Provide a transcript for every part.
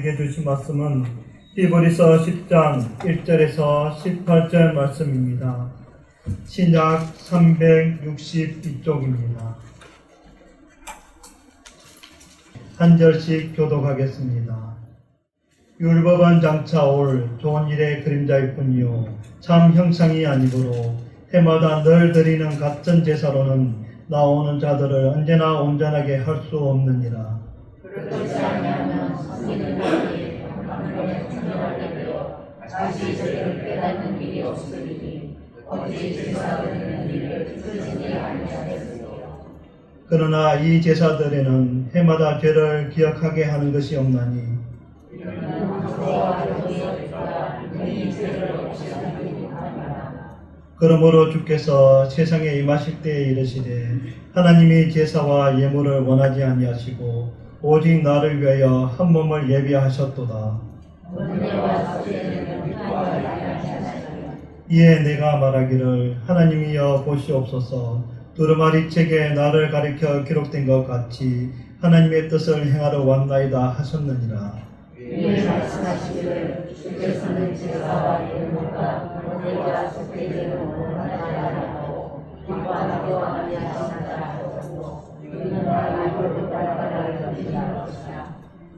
우리에게 주신 말씀은 히브리서 10장 1절에서 18절 말씀입니다. 신약 362쪽입니다. 한 절씩 교독하겠습니다. 율법은 장차 올 좋은 일의 그림자일 뿐이요 참 형상이 아니므로 해마다 늘 드리는 같은 제사로는 나오는 자들을 언제나 온전하게 할 수 없느니라. 그렇지 아니하면 성인은 자기의 하나님의 충분하게 되어 다시 저희를 깨닫는 일이 없으리니 어찌 제사 드리는 일을 끝이지 아니하겠으며. 그러나 이 제사들에는 해마다 죄를 기억하게 하는 것이 없나니 이는 그와 여기서부터 이 죄를 없이 하기를 하나라. 그러므로 주께서 세상에 임하실 때에 이르시되 하나님이 제사와 예물을 원하지 아니하시고 오직 나를 위하여 한 몸을 예비하셨도다. 은혜와 사죄는 필요하지 아니하시나니. 이에 내가 말하기를 하나님이여 보시옵소서 두루마리 책에 나를 가리켜 기록된 것 같이 하나님의 뜻을 행하러 왔나이다 하셨느니라. 이에 말씀하시기를 주께서는 제사와 예물과 은혜와 속죄제를 원하지 아니하고 기뻐하기도 아니하시나이다 하셨고 이는 하나님을 따라가라 하시니라.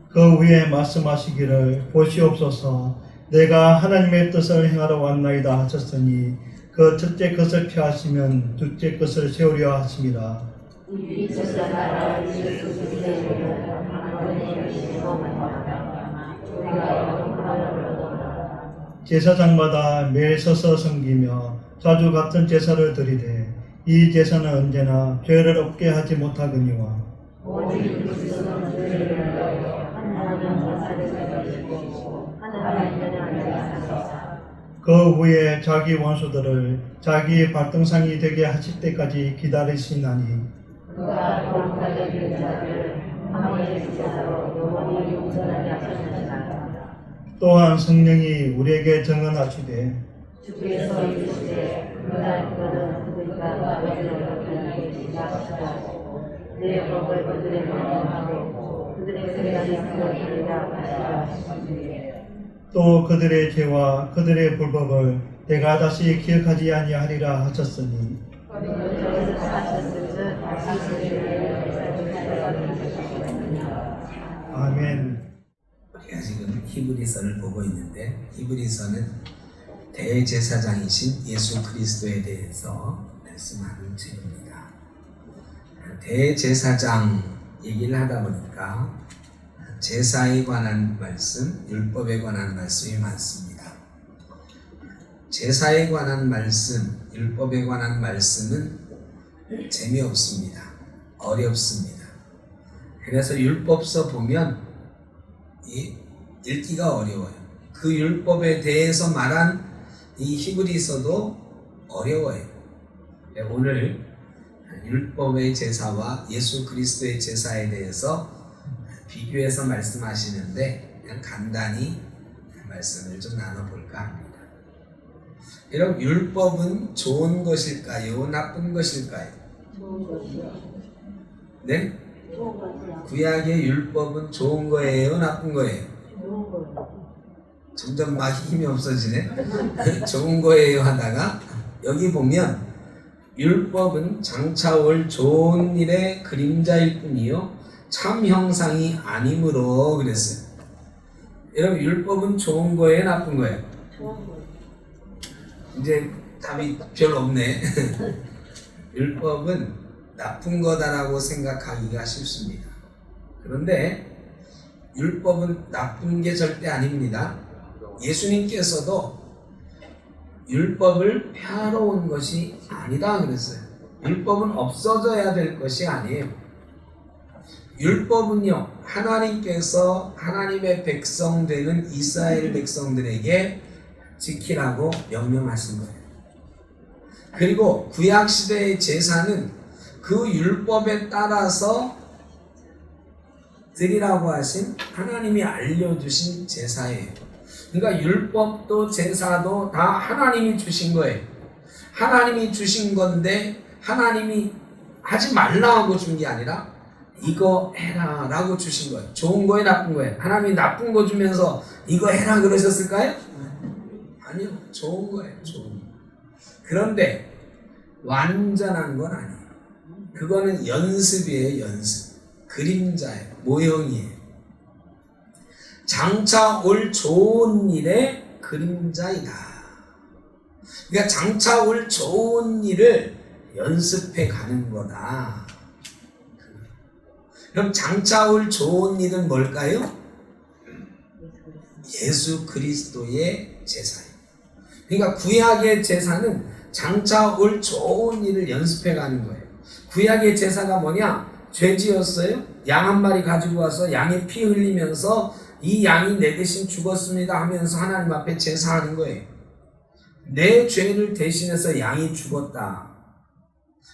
그 위에 말씀하시기를 보시옵소서 내가 하나님의 뜻을 행하러 왔나이다 하셨으니 그 첫째 것을 피하시면 둘째 것을 세우려 하심이라. 이 제사가 예수 그리스도를 하나님의 시험하나 우리가 영광을 얻어라. 제사장마다 매일 서서 섬기며 자주 같은 제사를 드리되 이 제사는 언제나 죄를 없게 하지 못하거니와 오직 그리스도는 죄를 위하여 하나님은 원사를 주시고 하나님은 아니하시사. 그 후에 자기 원수들을 자기 발등상이 되게 하실 때까지 기다리시나니 그가 거룩하게 된 자를 하나님의 제사로 영원히 온전하게 하셨느니라. 또한 성령이 우리에게 증언하시되 주께서 이르시되 그날 그는 그들과 너희를 그에게 지나가시고 내 법을 그들에게 명하고 그들의 생각이 그들이라 하시니. 또 그들의 죄와 그들의 불법을 내가 다시 기억하지 아니하리라 하셨으니 아멘. 우리가 지금 히브리서를 보고 있는데 히브리서는 대제사장이신 예수 그리스도에 대해서 말씀하는 책입니다. 대제사장 얘기를 하다 보니까 제사에 관한 말씀, 율법에 관한 말씀이 많습니다. 제사에 관한 말씀, 율법에 관한 말씀은 재미없습니다. 어렵습니다. 그래서 율법서 보면 읽기가 어려워요. 그 율법에 대해서 말한 이 히브리서도 어려워요. 오늘 율법의 제사와 예수 그리스도의 제사에 대해서 비교해서 말씀하시는데 그냥 간단히 말씀을 좀 나눠볼까 합니다. 여러분 율법은 좋은 것일까요? 나쁜 것일까요? 좋은 것이요. 네? 좋은 것이요. 구약의 율법은 좋은 거예요? 나쁜 거예요? 좋은 거요. 점점 막 힘이 없어지네. 좋은 거예요 하다가 여기 보면 율법은 장차 올 좋은 일의 그림자일 뿐이요 참 형상이 아니므로 그랬어요. 여러분 율법은 좋은 거예요? 나쁜 거예요? 좋은 거. 이제 답이 별로 없네. 율법은 나쁜 거다라고 생각하기가 쉽습니다. 그런데 율법은 나쁜 게 절대 아닙니다. 예수님께서도 율법을 폐하러 온 것이 아니다 그랬어요. 율법은 없어져야 될 것이 아니에요. 율법은요 하나님께서 하나님의 백성 되는 이스라엘 백성들에게 지키라고 명령하신 거예요. 그리고 구약시대의 제사는 그 율법에 따라서 드리라고 하신 하나님이 알려주신 제사예요. 그러니까 율법도 제사도 다 하나님이 주신 거예요. 하나님이 주신 건데 하나님이 하지 말라 하고 준 게 아니라 이거 해라 라고 주신 거예요. 좋은 거예요, 나쁜 거예요? 하나님이 나쁜 거 주면서 이거 해라 그러셨을까요? 아니요, 좋은 거예요. 좋은 거. 그런데 완전한 건 아니에요. 그거는 연습이에요. 연습. 그림자예요. 모형이에요. 장차 올 좋은 일의 그림자이다. 그러니까 장차 올 좋은 일을 연습해 가는 거다. 그럼 장차 올 좋은 일은 뭘까요? 예수 그리스도의 제사예요. 그러니까 구약의 제사는 장차 올 좋은 일을 연습해 가는 거예요. 구약의 제사가 뭐냐? 죄 지었어요? 양 한 마리 가지고 와서 양의 피 흘리면서 이 양이 내 대신 죽었습니다 하면서 하나님 앞에 제사하는 거예요. 내 죄를 대신해서 양이 죽었다.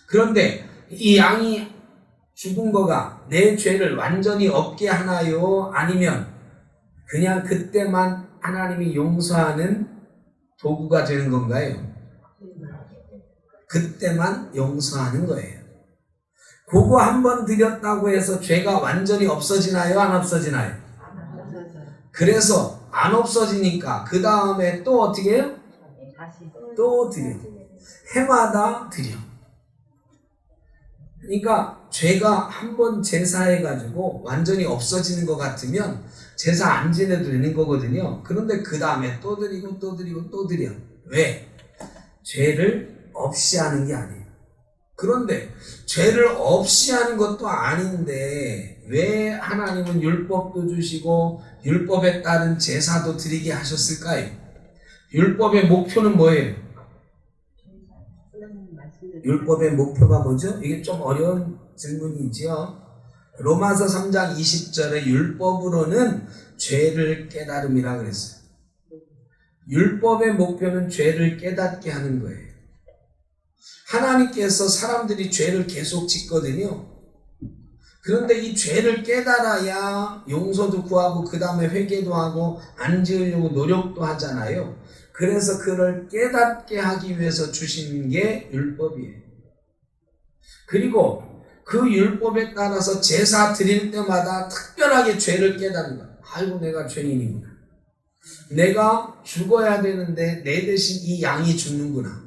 그런데 이 양이 죽은 거가 내 죄를 완전히 없게 하나요? 아니면 그냥 그때만 하나님이 용서하는 도구가 되는 건가요? 그때만 용서하는 거예요. 그거 한 번 드렸다고 해서 죄가 완전히 없어지나요? 안 없어지나요? 그래서 안 없어지니까 그 다음에 또 어떻게 해요? 또 드려. 해마다 드려. 그러니까 죄가 한 번 제사해가지고 완전히 없어지는 것 같으면 제사 안 지내도 되는 거거든요. 그런데 그 다음에 또 드리고 또 드리고 또 드려. 왜? 죄를 없이 하는 게 아니에요. 그런데 죄를 없이 하는 것도 아닌데 왜 하나님은 율법도 주시고 율법에 따른 제사도 드리게 하셨을까요? 율법의 목표는 뭐예요? 율법의 목표가 뭐죠? 이게 좀 어려운 질문이지요. 로마서 3장 20절에 율법으로는 죄를 깨달음이라 그랬어요. 율법의 목표는 죄를 깨닫게 하는 거예요. 하나님께서 사람들이 죄를 계속 짓거든요. 그런데 이 죄를 깨달아야 용서도 구하고 그 다음에 회개도 하고 안 지으려고 노력도 하잖아요. 그래서 그를 깨닫게 하기 위해서 주신 게 율법이에요. 그리고 그 율법에 따라서 제사 드릴 때마다 특별하게 죄를 깨닫는 거예요. 아이고 내가 죄인이구나. 내가 죽어야 되는데 내 대신 이 양이 죽는구나.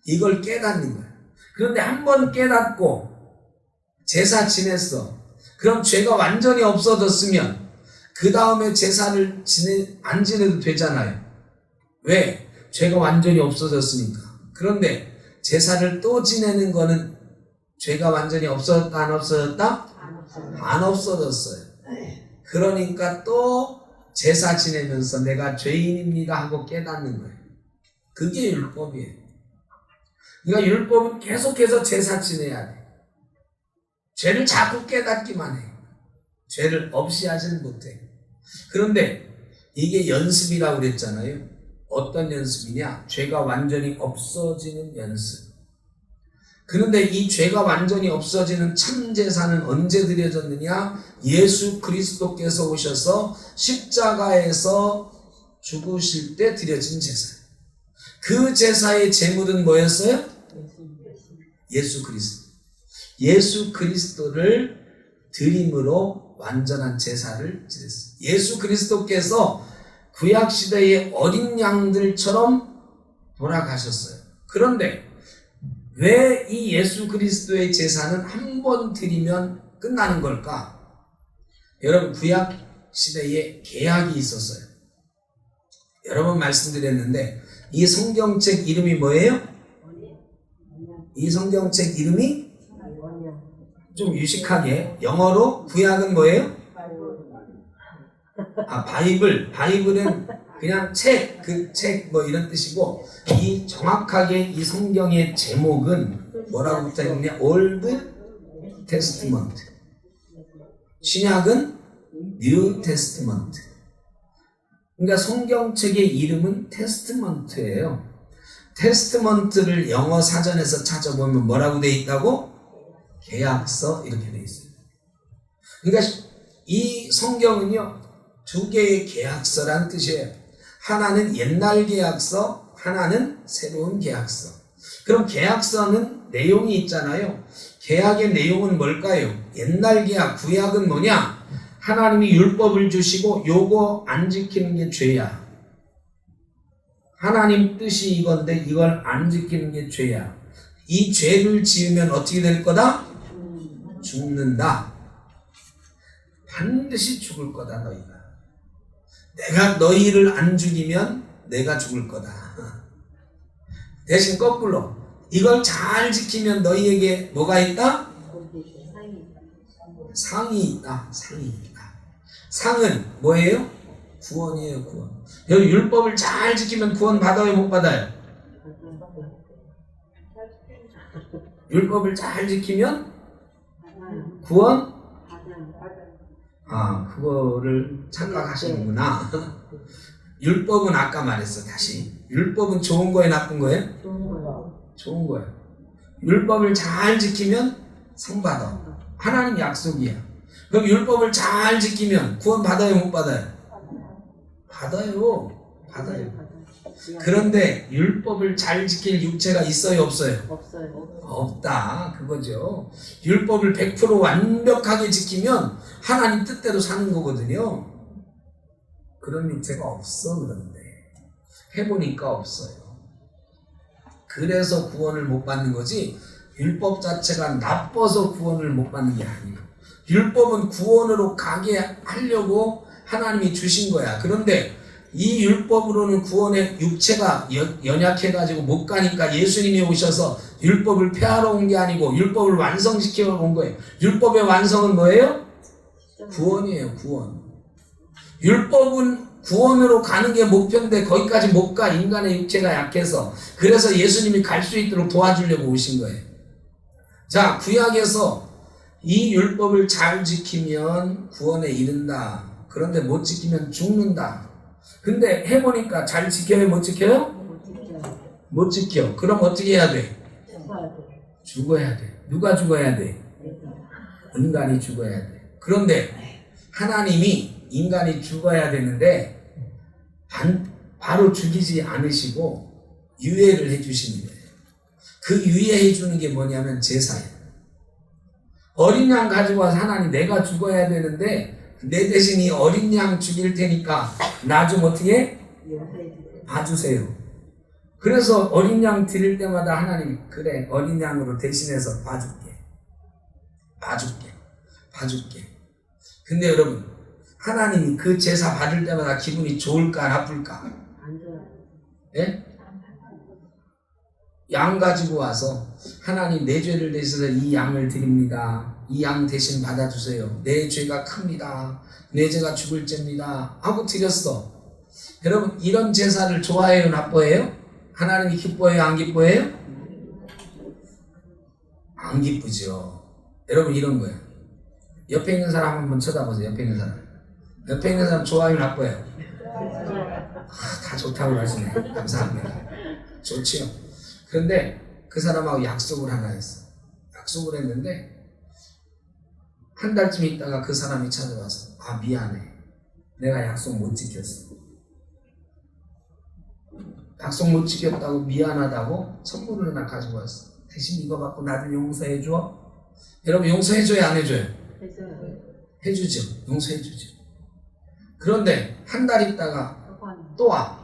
이걸 깨닫는 거예요. 그런데 한 번 깨닫고 제사 지냈어. 그럼 죄가 완전히 없어졌으면 그 다음에 제사를 안 지내도 되잖아요. 왜? 죄가 완전히 없어졌으니까. 그런데 제사를 또 지내는 거는 죄가 완전히 없어졌다 안 없어졌다? 안 없어졌어요. 그러니까 또 제사 지내면서 내가 죄인입니다 하고 깨닫는 거예요. 그게 율법이에요. 그러니까 율법은 계속해서 제사 지내야 돼. 죄를 자꾸 깨닫기만 해. 죄를 없이 하지는 못해. 그런데 이게 연습이라고 그랬잖아요. 어떤 연습이냐? 죄가 완전히 없어지는 연습. 그런데 이 죄가 완전히 없어지는 참 제사는 언제 드려졌느냐? 예수 그리스도께서 오셔서 십자가에서 죽으실 때 드려진 제사. 그 제사의 제물은 뭐였어요? 예수 그리스도. 예수 그리스도를 드림으로 완전한 제사를 지냈어요. 예수 그리스도께서 구약시대의 어린 양들처럼 돌아가셨어요. 그런데 왜 이 예수 그리스도의 제사는 한 번 드리면 끝나는 걸까? 여러분 구약시대에 계약이 있었어요. 여러 번 말씀드렸는데 이 성경책 이름이 뭐예요? 이 성경책 이름이 좀 유식하게 영어로 구약은 뭐예요? 바이블. 바이블은 그냥 책, 그 책 뭐 이런 뜻이고 이 정확하게 이 성경의 제목은 뭐라고 붙어 있느냐? 올드 테스트먼트. 신약은 뉴 테스트먼트. 그러니까 성경책의 이름은 테스트먼트예요. 테스트먼트를 영어 사전에서 찾아보면 뭐라고 돼 있다고? 계약서 이렇게 돼 있어요. 그러니까 이 성경은요 두 개의 계약서란 뜻이에요. 하나는 옛날 계약서, 하나는 새로운 계약서. 그럼 계약서는 내용이 있잖아요. 계약의 내용은 뭘까요? 옛날 계약, 구약은 뭐냐? 하나님이 율법을 주시고 요거 안 지키는 게 죄야. 하나님 뜻이 이건데 이걸 안 지키는 게 죄야. 이 죄를 지으면 어떻게 될 거다? 죽는다. 반드시 죽을 거다 너희가. 내가 너희를 안 죽이면 내가 죽을 거다. 대신 거꾸로 이걸 잘 지키면 너희에게 뭐가 있다? 상이 있다. 상이 있다. 상은 뭐예요? 구원이에요. 구원. 여기 율법을 잘 지키면 구원 받아요? 못 받아요? 율법을 잘 지키면 구원? 아, 그거를 착각하시는구나. 율법은 아까 말했어. 다시 율법은 좋은 거예요? 나쁜 거예요? 좋은 거예요. 율법을 잘 지키면 상 받아. 하나님 약속이야. 그럼 율법을 잘 지키면 구원 받아요? 못 받아요? 받아요. 받아요. 그런데 율법을 잘 지킬 육체가 있어요? 없어요? 없다. 그거죠. 율법을 100% 완벽하게 지키면 하나님 뜻대로 사는 거거든요. 그런 육체가 없어. 그런데 해보니까 없어요. 그래서 구원을 못 받는 거지 율법 자체가 나빠서 구원을 못 받는 게 아니에요. 율법은 구원으로 가게 하려고 하나님이 주신 거야. 그런데 이 율법으로는 구원의 육체가 연약해가지고 못 가니까 예수님이 오셔서 율법을 폐하러 온 게 아니고 율법을 완성시키러 온 거예요. 율법의 완성은 뭐예요? 구원이에요. 구원. 율법은 구원으로 가는 게 목표인데 거기까지 못 가. 인간의 육체가 약해서. 그래서 예수님이 갈 수 있도록 도와주려고 오신 거예요. 자, 구약에서 이 율법을 잘 지키면 구원에 이른다. 그런데 못 지키면 죽는다. 근데 해보니까 잘 지켜요? 못 지켜요? 못 지켜. 그럼 어떻게 해야 돼? 죽어야 돼. 누가 죽어야 돼? 인간이 죽어야 돼. 그런데 하나님이 인간이 죽어야 되는데 바로 죽이지 않으시고 유예를 해주시는 거예요. 그 유예해 주는 게 뭐냐면 제사예요. 어린 양 가지고 와서 하나님 내가 죽어야 되는데 내 대신 이 어린 양 죽일 테니까 나 좀 어떻게 봐주세요. 그래서 어린 양 드릴 때마다 하나님 그래 어린 양으로 대신해서 봐줄게. 근데 여러분 하나님이 그 제사 받을 때마다 기분이 좋을까 나쁠까? 안 좋아요. 예? 양 가지고 와서 하나님 내 죄를 대신해서 이 양을 드립니다. 이 양 대신 받아주세요. 내 죄가 큽니다. 내 죄가 죽을 죄입니다. 하고 드렸어. 여러분 이런 제사를 좋아해요? 나빠해요? 하나님이 기뻐해요? 안 기뻐해요? 안 기쁘죠. 여러분 이런 거예요. 옆에 있는 사람 한번 쳐다보세요. 옆에 있는 사람. 옆에 있는 사람 좋아해요? 나빠해요? 다 좋다고 하시네. 감사합니다. 좋지요. 그런데 그 사람하고 약속을 하나 했어. 약속을 했는데 한 달쯤 있다가 그 사람이 찾아와서 아 미안해. 내가 약속 못 지켰어. 약속 못 지켰다고 미안하다고 선물을 하나 가지고 왔어. 대신 이거 갖고 나 좀 용서해줘. 여러분 용서해줘요? 안 해줘요? 해주죠. 용서해주죠. 그런데 한 달 있다가 또 와.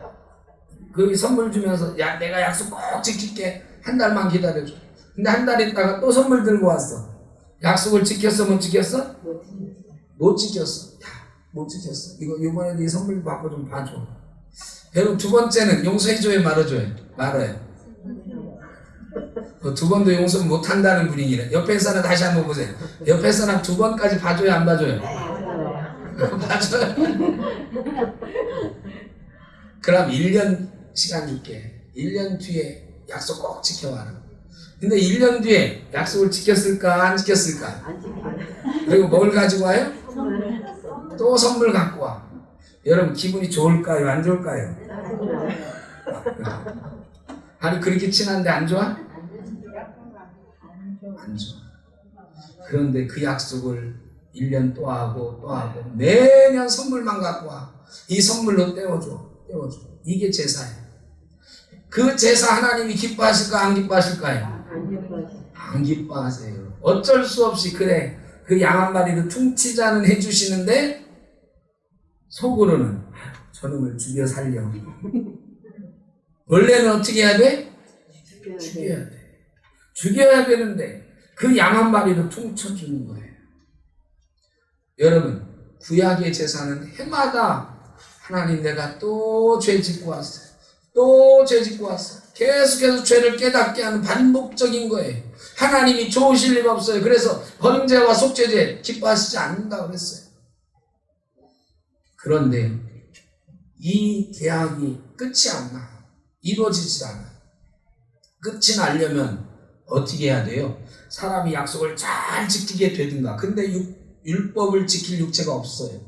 그 선물 주면서 야 내가 약속 꼭 지킬게. 한 달만 기다려줘. 근데 한 달 있다가 또 선물 들고 왔어. 약속을 지켰어? 못 지켰어? 못 지켰어. 야, 못 지켰어. 이번에도 이 선물 받고 좀 봐줘. 여러분 두 번째는 용서해줘요? 말아줘요? 말아요. 두 번도 용서 못 한다는 분위기래. 옆에 사람 다시 한번 보세요. 옆에 사람 두 번까지 봐줘요? 안 봐줘요? 봐줘요. 그럼 1년 시간 줄게. 1년 뒤에 약속 꼭 지켜와라. 근데 1년 뒤에 약속을 지켰을까? 안 지켰을까? 안 지켜요. 그리고 뭘 가지고 와요? 또 선물 갖고 와. 여러분 기분이 좋을까요? 안 좋을까요? 아니 그렇게 친한데 안 좋아? 안 좋아. 그런데 그 약속을 1년 또 하고 매년 선물만 갖고 와. 이 선물로 떼어줘. 이게 제사예요. 그 제사 하나님이 기뻐하실까 안 기뻐하실까요? 안 기뻐하세요. 어쩔 수 없이 그래 그 양 한 마리를 퉁치자는 해주시는데 속으로는 저놈을 죽여 살려. 원래는 어떻게 해야 돼? 죽여야 돼. 죽여야 되는데 그 양 한 마리를 퉁쳐주는 거예요. 여러분, 구약의 제사는 해마다 하나님 내가 또 죄 짓고 왔어요. 또 죄 짓고 왔어요. 계속해서 죄를 깨닫게 하는 반복적인 거예요. 하나님이 좋으실 리가 없어요. 그래서 번제와 속죄제 기뻐하시지 않는다고 그랬어요. 그런데 이 계약이 끝이 안 나. 이루어지지 않아. 끝이 나려면 어떻게 해야 돼요? 사람이 약속을 잘 지키게 되든가. 근데 율법을 지킬 육체가 없어요.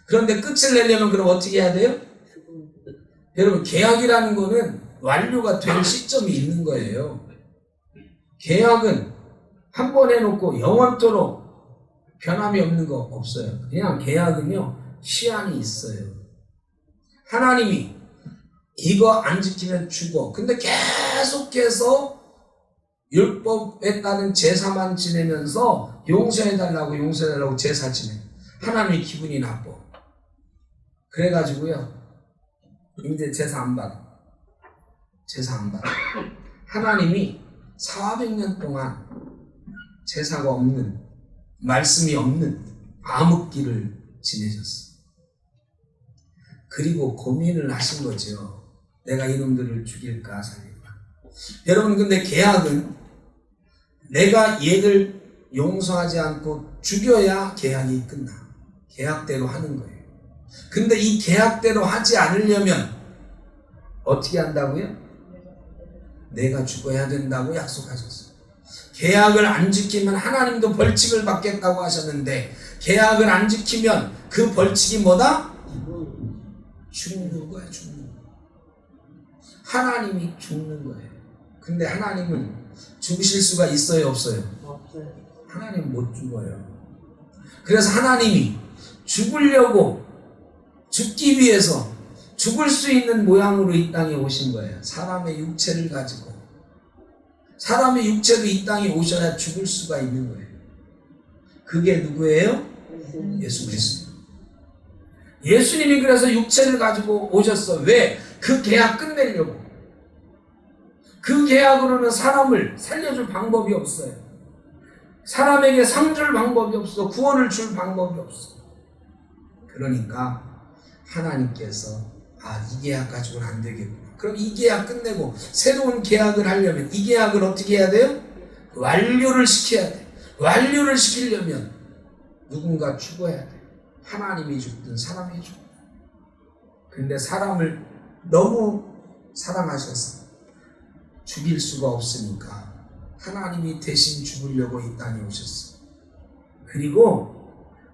그런데 끝을 내려면 그럼 어떻게 해야 돼요? 여러분, 계약이라는 거는 완료가 될 시점이 있는 거예요. 계약은 한 번 해놓고 영원토록 변함이 없는 거 없어요. 그냥 계약은요, 시한이 있어요. 하나님이 이거 안 지키면 죽어. 근데 계속해서 율법에 따른 제사만 지내면서 용서해달라고 제사 지내. 하나님이 기분이 나빠. 그래가지고요, 이제 제사 안 받아. 하나님이 400년 동안 제사가 없는, 말씀이 없는 암흑기를 지내셨어. 그리고 고민을 하신 거죠. 내가 이놈들을 죽일까 살릴까. 여러분, 근데 계약은 내가 얘를 용서하지 않고 죽여야 계약이 끝나. 계약대로 하는 거예요. 근데 이 계약대로 하지 않으려면 어떻게 한다고요? 내가 죽어야 된다고 약속하셨어요. 계약을 안 지키면 하나님도 벌칙을 받겠다고 하셨는데, 계약을 안 지키면 그 벌칙이 뭐다? 죽는 거야, 죽는 거. 하나님이 죽는 거예요. 근데 하나님은 죽으실 수가 있어요, 없어요? 없어요. 하나님 못 죽어요. 그래서 하나님이 죽기 위해서 죽을 수 있는 모양으로 이 땅에 오신 거예요. 사람의 육체를 가지고. 사람의 육체도 이 땅에 오셔야 죽을 수가 있는 거예요. 그게 누구예요? 예수 그리스도. 예수님이 그래서 육체를 가지고 오셨어. 왜? 그 계약 끝내려고. 그 계약으로는 사람을 살려줄 방법이 없어요. 사람에게 상 줄 방법이 없어. 구원을 줄 방법이 없어. 그러니까 하나님께서 이 계약 가지고는 안 되겠구나. 그럼 이 계약 끝내고 새로운 계약을 하려면 이 계약을 어떻게 해야 돼요? 완료를 시켜야 돼. 완료를 시키려면 누군가 죽어야 돼. 하나님이 죽든 사람이 죽든. 근데 사람을 너무 사랑하셔서 죽일 수가 없으니까 하나님이 대신 죽으려고 이 땅에 오셨어. 그리고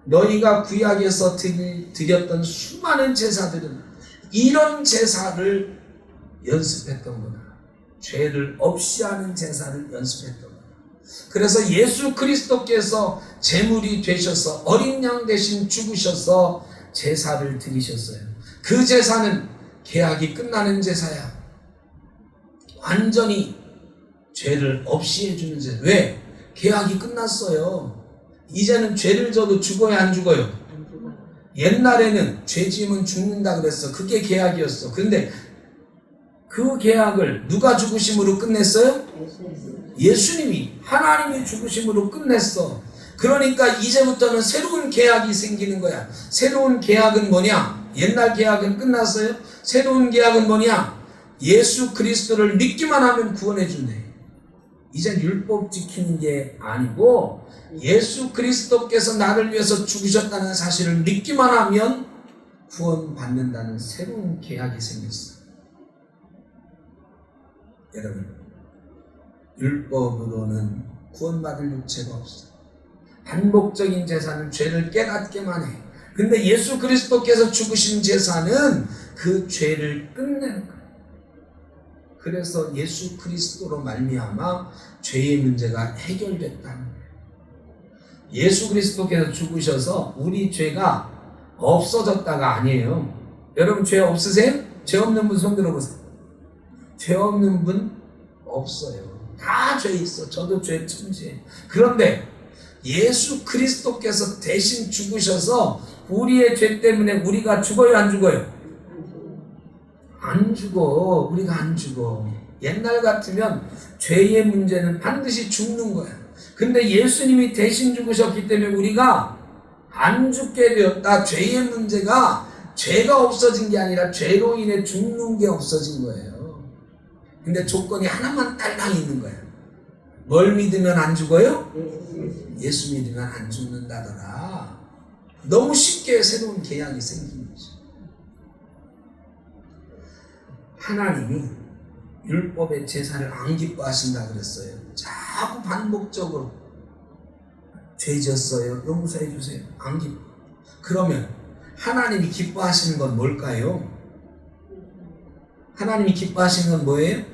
너희가 구약에서 드렸던 수많은 제사들은 이런 제사를 연습했던 거다. 죄를 없이 하는 제사를 연습했던 거다. 그래서 예수 그리스도께서 제물이 되셔서 어린 양 대신 죽으셔서 제사를 드리셨어요. 그 제사는 계약이 끝나는 제사야. 완전히 죄를 없이 해주는 제사. 왜? 계약이 끝났어요. 이제는 죄를 져도 죽어야 안 죽어요? 옛날에는 죄 지으면 죽는다 그랬어. 그게 계약이었어. 근데 그 계약을 누가 죽으심으로 끝냈어요? 예수님이, 하나님이 죽으심으로 끝냈어. 그러니까 이제부터는 새로운 계약이 생기는 거야. 새로운 계약은 뭐냐? 옛날 계약은 끝났어요. 새로운 계약은 뭐냐? 예수 그리스도를 믿기만 하면 구원해 준대. 이젠 율법 지키는 게 아니고 예수 그리스도께서 나를 위해서 죽으셨다는 사실을 믿기만 하면 구원받는다는 새로운 계약이 생겼어요. 여러분, 율법으로는 구원받을 육체가 없어요. 반복적인 제사는 죄를 깨닫게만 해. 근데 예수 그리스도께서 죽으신 제사는 그 죄를 끝내는 거예요. 그래서 예수 그리스도로 말미암아 죄의 문제가 해결됐다는 거예요. 예수 그리스도께서 죽으셔서 우리 죄가 없어졌다가 아니에요. 여러분, 죄 없으세요? 죄 없는 분 손 들어보세요. 죄 없는 분 없어요. 다 죄 있어. 저도 죄 천지예요. 그런데 예수 그리스도께서 대신 죽으셔서 우리의 죄 때문에 우리가 죽어요, 안 죽어요? 안 죽어. 우리가 안 죽어. 옛날 같으면 죄의 문제는 반드시 죽는 거야. 근데 예수님이 대신 죽으셨기 때문에 우리가 안 죽게 되었다. 죄의 문제가 죄가 없어진 게 아니라 죄로 인해 죽는 게 없어진 거예요. 근데 조건이 하나만 딸랑 있는 거예요. 뭘 믿으면 안 죽어요? 예수 믿으면 안 죽는다더라. 너무 쉽게 새로운 계약이 생긴 거죠. 하나님이 율법의 제사를 안 기뻐하신다 그랬어요. 자꾸 반복적으로 죄 졌어요, 용서해 주세요, 안 기뻐. 그러면 하나님이 기뻐하시는 건 뭘까요? 하나님이 기뻐하시는 건 뭐예요?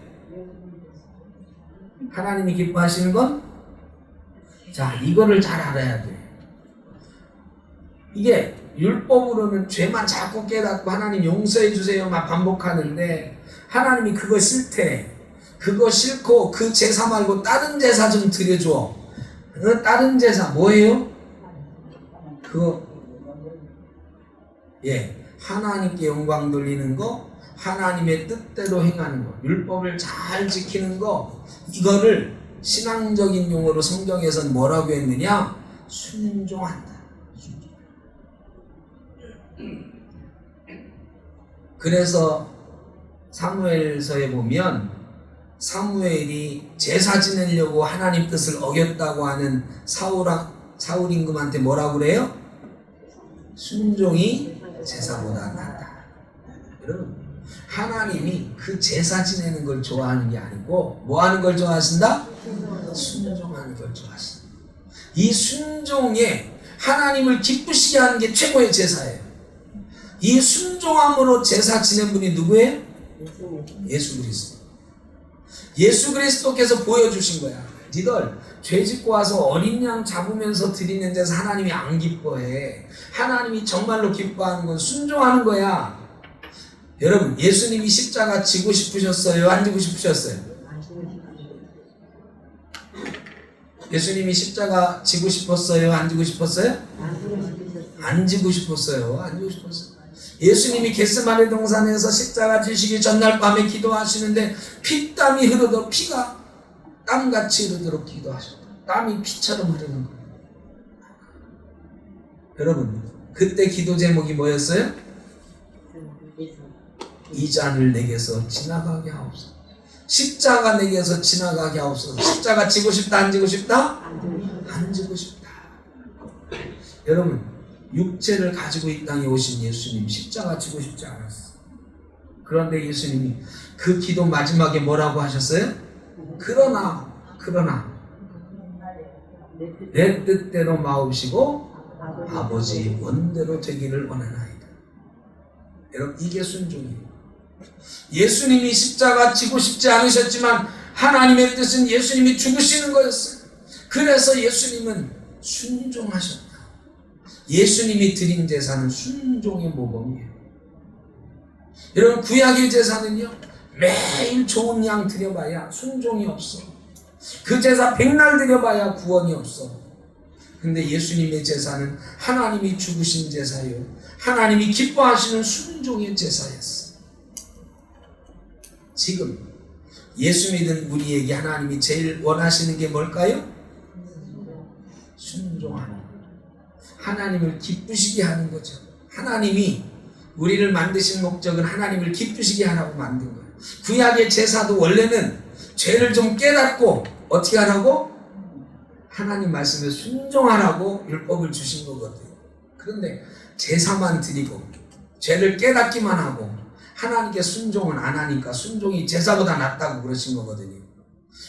하나님이 기뻐하시는 건, 자, 이거를 잘 알아야 돼. 이게 율법으로는 죄만 자꾸 깨닫고 하나님 용서해 주세요만 반복하는데, 하나님이 그거 싫대. 그거 싫고 그 제사 말고 다른 제사 좀 드려줘. 다른 제사 뭐예요? 그거, 하나님께 영광 돌리는 거, 하나님의 뜻대로 행하는 거, 율법을 잘 지키는 거, 이거를 신앙적인 용어로 성경에서는 뭐라고 했느냐? 순종한다. 그래서 사무엘서에 보면 사무엘이 제사 지내려고 하나님 뜻을 어겼다고 하는 사울 임금한테 뭐라고 그래요? 순종이 제사보다 낫다. 여러분, 하나님이 그 제사 지내는 걸 좋아하는 게 아니고 뭐 하는 걸 좋아하신다? 순종하는 걸 좋아하신다. 이 순종에 하나님을 기쁘시게 하는 게 최고의 제사예요. 이 순종함으로 제사 지낸 분이 누구예요? 예수 그리스도. 예수 그리스도께서 보여주신 거야. 니들 죄 짓고 와서 어린 양 잡으면서 드리는 데서 하나님이 안 기뻐해. 하나님이 정말로 기뻐하는 건 순종하는 거야. 여러분, 예수님이 십자가 지고 싶으셨어요? 안 지고 싶으셨어요? 예수님이 십자가 지고 싶었어요? 안 지고 싶었어요? 안 지고 싶었어요. 안 지고 싶었어요. 예수님이 겟세마네 동산에서 십자가 지시기 전날 밤에 기도하시는데 피땀이 흐르도록, 피가 땀같이 흐르도록 기도하셨다. 땀이 피처럼 흐르는 거예요. 여러분, 그때 기도 제목이 뭐였어요? 이 잔을 내게서 지나가게 하옵소서. 십자가 내게서 지나가게 하옵소서. 십자가 지고 싶다, 안 지고 싶다? 안 지고 싶다. 여러분, 육체를 가지고 이 땅에 오신 예수님 십자가 지고 싶지 않았어. 그런데 예수님이 그 기도 마지막에 뭐라고 하셨어요? 그러나 내 뜻대로 마옵시고 아버지 원대로 되기를 원하나이다. 여러분, 이게 순종이에요. 예수님이 십자가 지고 싶지 않으셨지만 하나님의 뜻은 예수님이 죽으시는 거였어요. 그래서 예수님은 순종하셨다. 예수님이 드린 제사는 순종의 모범이에요. 여러분, 구약의 제사는요, 매일 좋은 양 드려봐야 순종이 없어. 그 제사 백날 드려봐야 구원이 없어. 근데 예수님의 제사는 하나님이 죽으신 제사요, 하나님이 기뻐하시는 순종의 제사였어. 지금 예수 믿은 우리에게 하나님이 제일 원하시는 게 뭘까요? 순종하는 거. 하나님을 기쁘시게 하는 거죠. 하나님이 우리를 만드신 목적은 하나님을 기쁘시게 하라고 만든 거예요. 구약의 제사도 원래는 죄를 좀 깨닫고 어떻게 하라고? 하나님 말씀에 순종하라고 율법을 주신 거거든요. 그런데 제사만 드리고 죄를 깨닫기만 하고 하나님께 순종은 안 하니까 순종이 제사보다 낫다고 그러신 거거든요.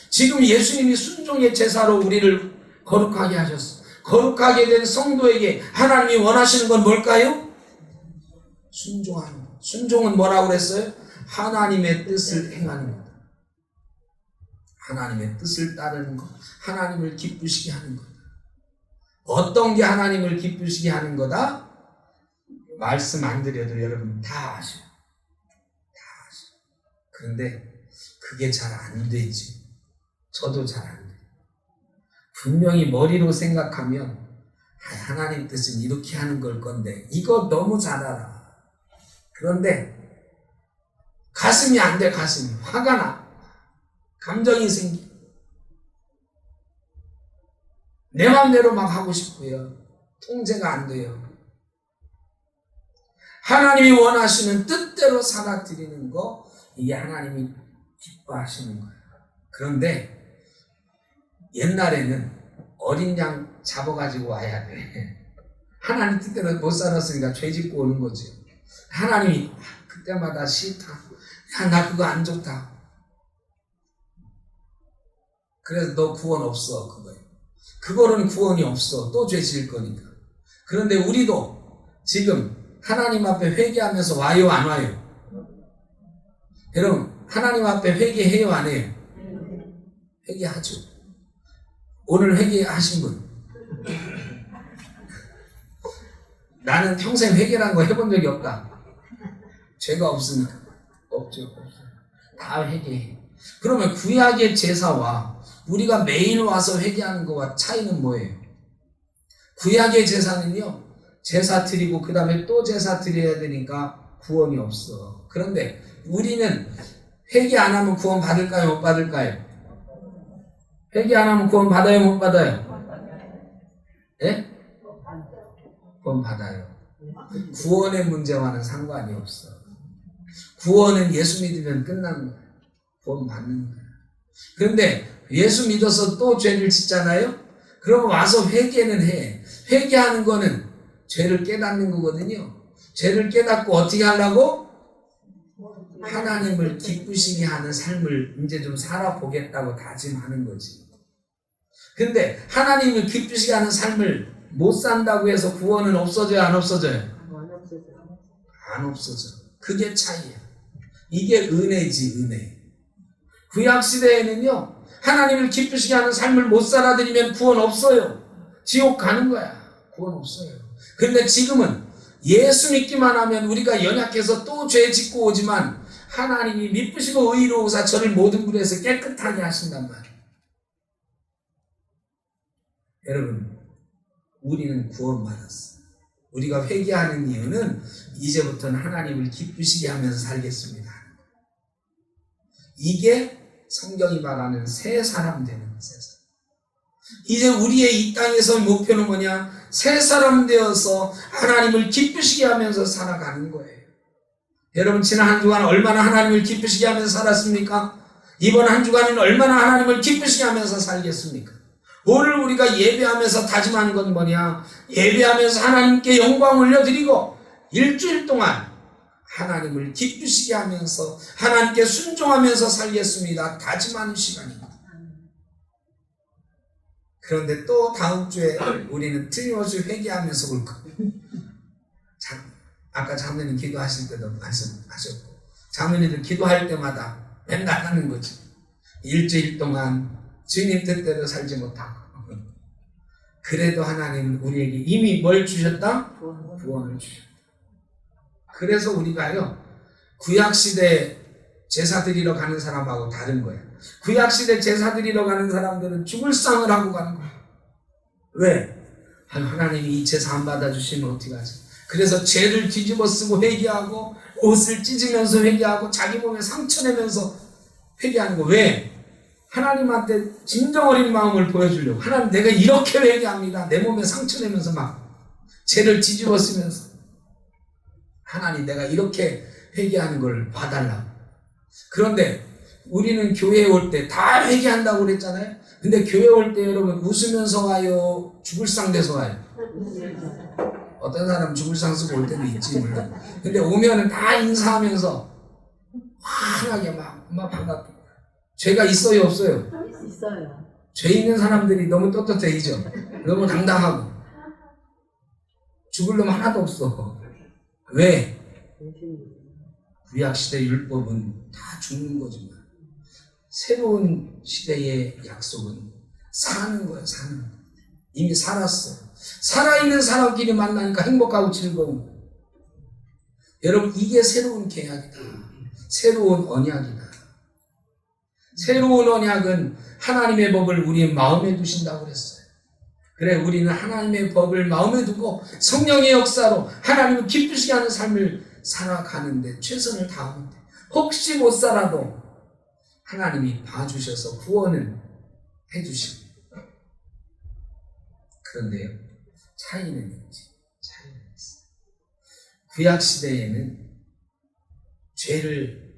지금 예수님이 순종의 제사로 우리를 거룩하게 하셨어. 거룩하게 된 성도에게 하나님이 원하시는 건 뭘까요? 순종하는 것. 순종은 뭐라고 그랬어요? 하나님의 뜻을 행하는 것. 하나님의 뜻을 따르는 것. 하나님을 기쁘시게 하는 것. 어떤 게 하나님을 기쁘시게 하는 거다? 말씀 안 드려도 여러분 다 아셔요. 다 아셔요. 그런데 그게 잘 안 되지. 저도 잘 안 돼요. 분명히 머리로 생각하면 하나님 뜻은 이렇게 하는 걸 건데 이거 너무 잘 알아. 그런데 가슴이 안 돼. 가슴이 화가 나. 감정이 생겨. 내 맘대로 막 하고 싶고요. 통제가 안 돼요. 하나님이 원하시는 뜻대로 살아드리는 거, 이게 하나님이 기뻐하시는 거예요. 그런데 옛날에는 어린 양 잡아가지고 와야 돼. 하나님 뜻대로 못 살았으니까 죄 짓고 오는 거지. 하나님이 그때마다 싫다. 야, 나 그거 안 좋다. 그래서 너 구원 없어. 그거는 구원이 없어. 또 죄 지을 거니까. 그런데 우리도 지금 하나님 앞에 회개하면서 와요, 안 와요? 여러분, 하나님 앞에 회개해요, 안 해요? 회개하죠. 오늘 회개하신 분. 나는 평생 회개라는 거 해본 적이 없다. 죄가 없으니까. 없죠. 다 회개해. 그러면 구약의 제사와 우리가 매일 와서 회개하는 거와 차이는 뭐예요? 구약의 제사는요, 제사 드리고 그 다음에 또 제사 드려야 되니까 구원이 없어. 그런데 우리는 회개 안 하면 구원 받을까요? 못 받을까요? 회개 안 하면 구원 받아요? 못 받아요? 예? 구원 받아요. 구원의 문제와는 상관이 없어. 구원은 예수 믿으면 끝나는 거야. 구원 받는 거야. 그런데 예수 믿어서 또 죄를 짓잖아요? 그러면 와서 회개는 해. 회개하는 거는 죄를 깨닫는 거거든요. 죄를 깨닫고 어떻게 하려고? 하나님을 기쁘시게 하는 삶을 이제 좀 살아보겠다고 다짐하는 거지. 근데 하나님을 기쁘시게 하는 삶을 못 산다고 해서 구원은 없어져요, 안 없어져요? 안 없어져. 그게 차이야. 이게 은혜지, 은혜. 구약시대에는요, 하나님을 기쁘시게 하는 삶을 못 살아들이면 구원 없어요. 지옥 가는 거야. 구원 없어요. 그런데 지금은 예수 믿기만 하면 우리가 연약해서 또 죄 짓고 오지만 하나님이 미쁘시고 의로우사 저를 모든 불에서 깨끗하게 하신단 말이에요. 여러분, 우리는 구원받았어요. 우리가 회개하는 이유는 이제부터는 하나님을 기쁘시게 하면서 살겠습니다. 이게 성경이 말하는 새 사람 되는 새 사람. 이제 우리의 이 땅에서 목표는 뭐냐? 새 사람 되어서 하나님을 기쁘시게 하면서 살아가는 거예요. 여러분, 지난 한 주간 얼마나 하나님을 기쁘시게 하면서 살았습니까? 이번 한 주간은 얼마나 하나님을 기쁘시게 하면서 살겠습니까? 오늘 우리가 예배하면서 다짐하는 건 뭐냐? 예배하면서 하나님께 영광 올려드리고 일주일 동안 하나님을 기쁘시게 하면서 하나님께 순종하면서 살겠습니다. 다짐하는 시간입니다. 그런데 또 다음 주에 우리는 틀림없이 회개하면서 올 겁니다. 아까 장로님 기도하실 때도 말씀하셨고, 장로님들 기도할 때마다 맨날 하는 거지. 일주일 동안 주님 뜻대로 살지 못하고. 그래도 하나님은 우리에게 이미 뭘 주셨다? 구원을 주셨다. 그래서 우리가요, 구약시대 제사 드리러 가는 사람하고 다른 거예요. 구약시대 제사 드리러 가는 사람들은 죽을 상을 하고 가는 거예요. 왜? 하나님이 이 제사 안 받아주시면 어떻게 하지? 그래서 죄를 뒤집어 쓰고 회개하고 옷을 찢으면서 회개하고 자기 몸에 상처 내면서 회개하는 거. 왜? 하나님한테 진정 어린 마음을 보여주려고. 하나님, 내가 이렇게 회개합니다. 내 몸에 상처 내면서 막 죄를 뒤집어 쓰면서. 하나님, 내가 이렇게 회개하는 걸 봐달라고. 그런데 우리는 교회에 올 때 다 회개한다고 그랬잖아요. 근데 교회 올 때 여러분 웃으면서 와요? 죽을 상 돼서 와요? 어떤 사람은 죽을 상 쓰고 올 때도 있지, 물론. 근데 오면은 다 인사하면서 환하게 막 반갑게. 죄가 있어요, 없어요? 있어요. 죄 있는 사람들이 너무 떳떳해지죠. 너무 당당하고. 죽을 놈 하나도 없어. 왜? 구약시대 율법은 다 죽는 거지만 새로운 시대의 약속은 사는 거예요. 사는 거. 이미 살았어요. 살아있는 사람끼리 만나니까 행복하고 즐거운 거예요. 여러분, 이게 새로운 계약이다. 새로운 언약이다. 새로운 언약은 하나님의 법을 우리 마음에 두신다고 그랬어요. 그래, 우리는 하나님의 법을 마음에 두고 성령의 역사로 하나님을 기쁘시게 하는 삶을 살아가는데 최선을 다하면 돼. 혹시 못 살아도 하나님이 봐주셔서 구원을 해주십니다. 그런데요, 차이는 있어요. 구약시대에는 죄를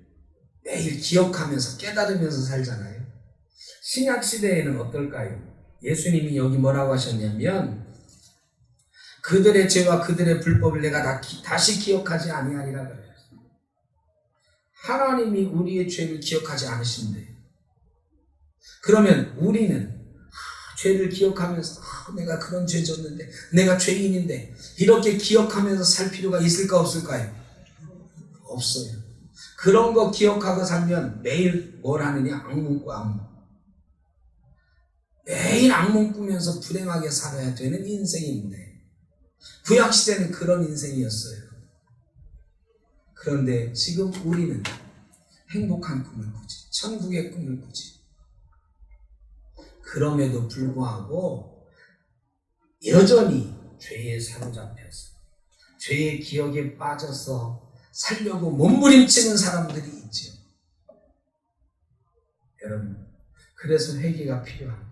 매일 기억하면서 깨달으면서 살잖아요. 신약시대에는 어떨까요? 예수님이 여기 뭐라고 하셨냐면 그들의 죄와 그들의 불법을 내가 다시 기억하지 아니하리라 그래요. 하나님이 우리의 죄를 기억하지 않으신대요. 그러면 우리는 죄를 기억하면서 내가 그런 죄 졌는데, 내가 죄인인데, 이렇게 기억하면서 살 필요가 있을까 없을까요? 없어요. 그런 거 기억하고 살면 매일 뭘 하느냐? 악몽 꿔, 악몽. 매일 악몽 꾸면서 불행하게 살아야 되는 인생인데, 구약시대는 그런 인생이었어요. 그런데 지금 우리는 행복한 꿈을 꾸지, 천국의 꿈을 꾸지. 그럼에도 불구하고 여전히 죄에 사로잡혀서 죄의 기억에 빠져서 살려고 몸부림치는 사람들이 있죠. 여러분, 그래서 회개가 필요합니다.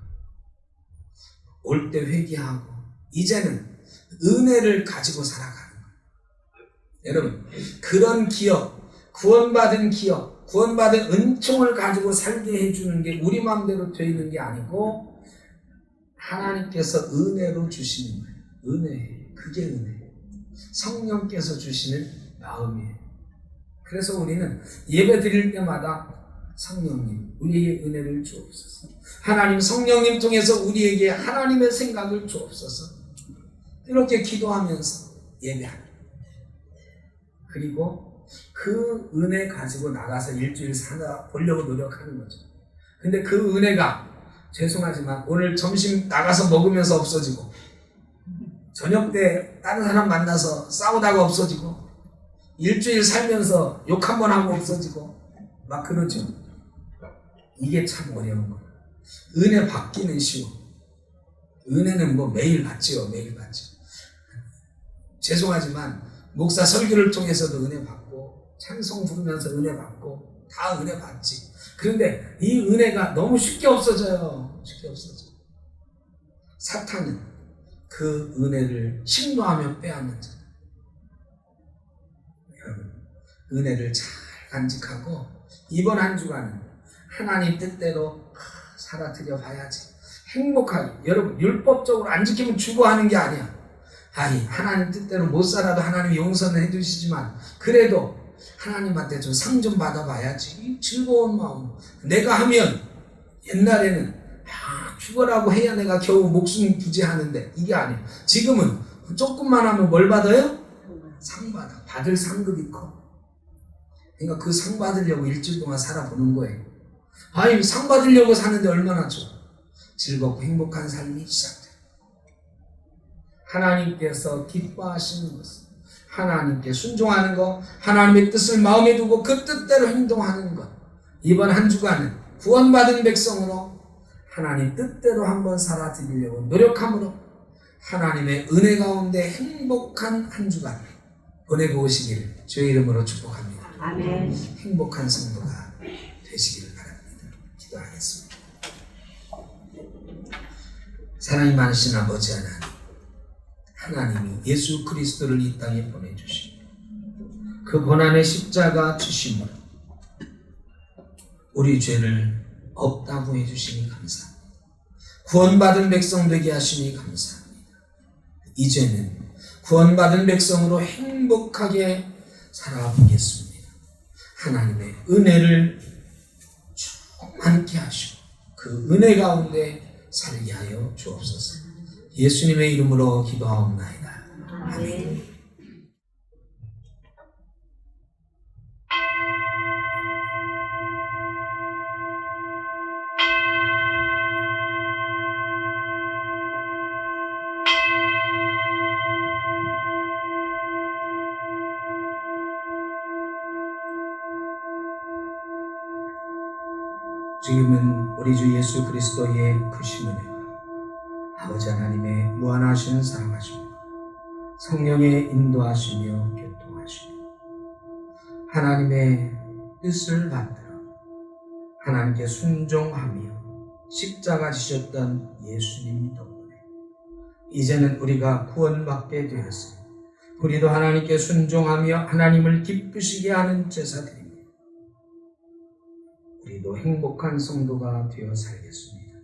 올 때 회개하고 이제는 은혜를 가지고 살아가는 거예요. 여러분, 그런 기억, 구원받은 기억, 구원받은 은총을 가지고 살게 해주는 게 우리 마음대로 되는 게 아니고 하나님께서 은혜로 주시는 거예요. 은혜, 그게 은혜. 성령께서 주시는 마음이에요. 그래서 우리는 예배 드릴 때마다 성령님, 우리에게 은혜를 주옵소서. 하나님 성령님 통해서 우리에게 하나님의 생각을 주옵소서. 이렇게 기도하면서 예배합니다. 그리고 그 은혜 가지고 나가서 일주일 살아보려고 노력하는 거죠. 근데 그 은혜가 죄송하지만 오늘 점심 나가서 먹으면서 없어지고, 저녁 때 다른 사람 만나서 싸우다가 없어지고, 일주일 살면서 욕 한 번 하고 없어지고 막 그러죠. 이게 참 어려운 거예요. 은혜 받기는 쉬워. 은혜는 뭐 매일 받지요. 매일 받죠. 죄송하지만 목사 설교를 통해서도 은혜 받고 찬송 부르면서 은혜 받고 다 은혜 받지. 그런데 이 은혜가 너무 쉽게 없어져요. 쉽게 없어져. 사탄은 그 은혜를 침노하며 빼앗는 자. 여러분, 은혜를 잘 간직하고 이번 한 주간은 하나님 뜻대로 살아드려 봐야지. 행복하게. 여러분, 율법적으로 안 지키면 죽어 하는 게 아니야. 아니, 하나님 뜻대로 못 살아도 하나님이 용서는 해주시지만 그래도 하나님한테 좀 상 좀 받아봐야지. 즐거운 마음. 내가 하면 옛날에는 죽어라고 해야 내가 겨우 목숨 부지하는데 이게 아니야. 지금은 조금만 하면 뭘 받아요? 상 받아. 받을 상급이 커. 그러니까 그 상 받으려고 일주일 동안 살아보는 거예요. 아니, 상 받으려고 사는데 얼마나 좋아. 즐겁고 행복한 삶이 시작돼요. 하나님께서 기뻐하시는 것은 하나님께 순종하는 것, 하나님의 뜻을 마음에 두고 그 뜻대로 행동하는 것. 이번 한 주간은 구원받은 백성으로 하나님 뜻대로 한번 살아드리려고 노력함으로 하나님의 은혜 가운데 행복한 한 주간 보내고 오시기를 주의 이름으로 축복합니다. 아멘. 행복한 성도가 되시기를 바랍니다. 기도하겠습니다. 사랑이 많으신 아버지 하나님이 예수 그리스도를 이 땅에 보내주시고 그 고난의 십자가 주심으로 우리 죄를 없다고 해주시니 감사합니다. 구원받은 백성 되게 하시니 감사합니다. 이제는 구원받은 백성으로 행복하게 살아보겠습니다. 하나님의 은혜를 충만케 하시고 그 은혜 가운데 살게 하여 주옵소서. 예수님의 이름으로 기도하옵나이다. 아멘. 지금은 우리 주 예수 그리스도의 크신 은혜, 아버지 하나님의 무한하신 사랑하심, 성령의 인도하시며 교통하시며 하나님의 뜻을 받들어 하나님께 순종하며 십자가 지셨던 예수님 덕분에 이제는 우리가 구원받게 되었으니 우리도 하나님께 순종하며 하나님을 기쁘시게 하는 제사드립니다. 우리도 행복한 성도가 되어 살겠습니다.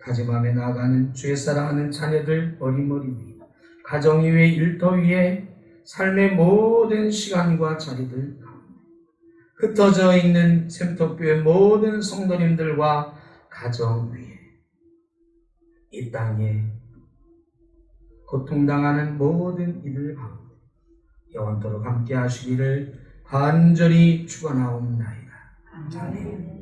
다짐함에 나아가는 주의 사랑하는 자녀들 머리머리 위, 가정 위에 일터 위에 삶의 모든 시간과 자리들 가운데 흩어져 있는 샘터교회 모든 성도님들과 가정 위에 이 땅에 고통당하는 모든 이들 가운데 영원토록 함께 하시기를 간절히 축원하옵나이다. 아멘.